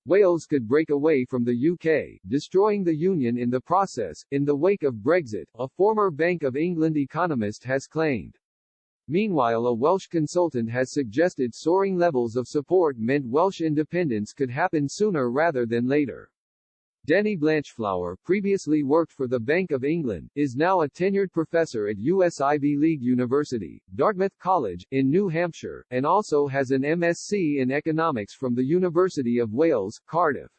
Wales could break away from the UK, destroying the Union in the process, in the wake of Brexit, a former Bank of England economist has claimed. Meanwhile, a Welsh consultant has suggested soaring levels of support meant Welsh independence could happen sooner rather than later. Danny Blanchflower, previously worked for the Bank of England, is now a tenured professor at US Ivy League University, Dartmouth College, in New Hampshire, and also has an MSc in economics from the University of Wales, Cardiff.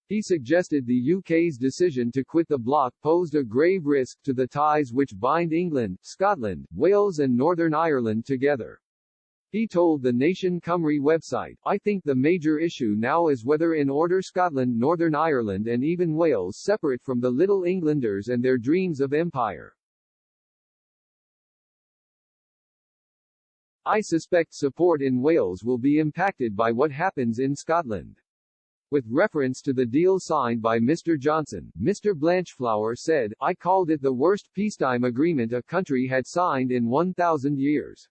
He suggested the UK's decision to quit the bloc posed a grave risk to the ties which bind England, Scotland, Wales and Northern Ireland together. He told the Nation Cymru website, "I think the major issue now is whether in order Scotland, Northern Ireland and even Wales separate from the Little Englanders and their dreams of empire. I suspect support in Wales will be impacted by what happens in Scotland." With reference to the deal signed by Mr. Johnson, Mr. Blanchflower said, "I called it the worst peacetime agreement a country had signed in 1,000 years.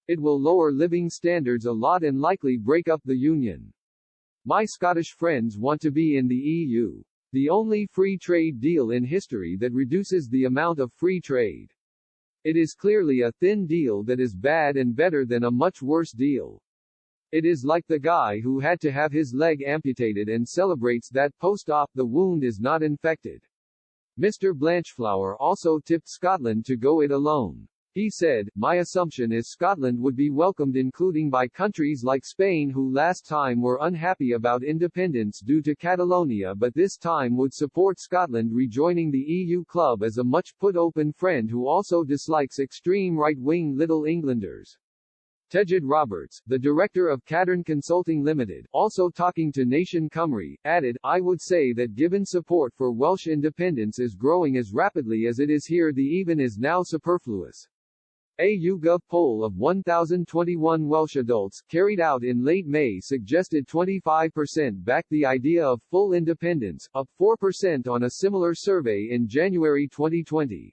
It will lower living standards a lot and likely break up the Union. My Scottish friends want to be in the EU. The only free trade deal in history that reduces the amount of free trade. It is clearly a thin deal that is bad and better than a much worse deal. It is like the guy who had to have his leg amputated and celebrates that post-op the wound is not infected." Mr. Blanchflower also tipped Scotland to go it alone. He said, "My assumption is Scotland would be welcomed including by countries like Spain who last time were unhappy about independence due to Catalonia but this time would support Scotland rejoining the EU club as a much put open friend who also dislikes extreme right-wing Little Englanders." Tejid Roberts, the director of Cadern Consulting Limited, also talking to Nation Cymru, added, "I would say that given support for Welsh independence is growing as rapidly as it is here, the even is now superfluous." A YouGov poll of 1,021 Welsh adults, carried out in late May suggested 25% backed the idea of full independence, up 4% on a similar survey in January 2020.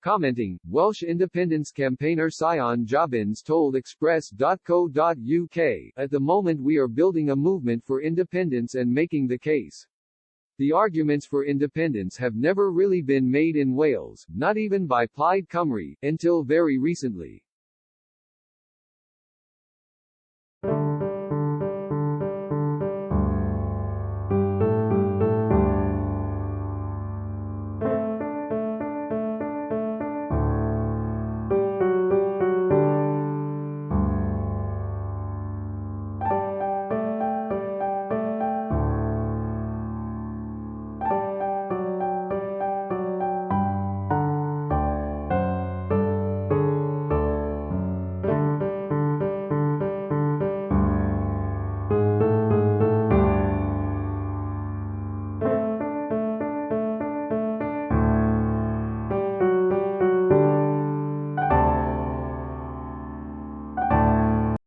Commenting, Welsh independence campaigner Sion Jobbins told Express.co.uk, "At the moment we are building a movement for independence and making the case. The arguments for independence have never really been made in Wales, not even by Plaid Cymru, until very recently.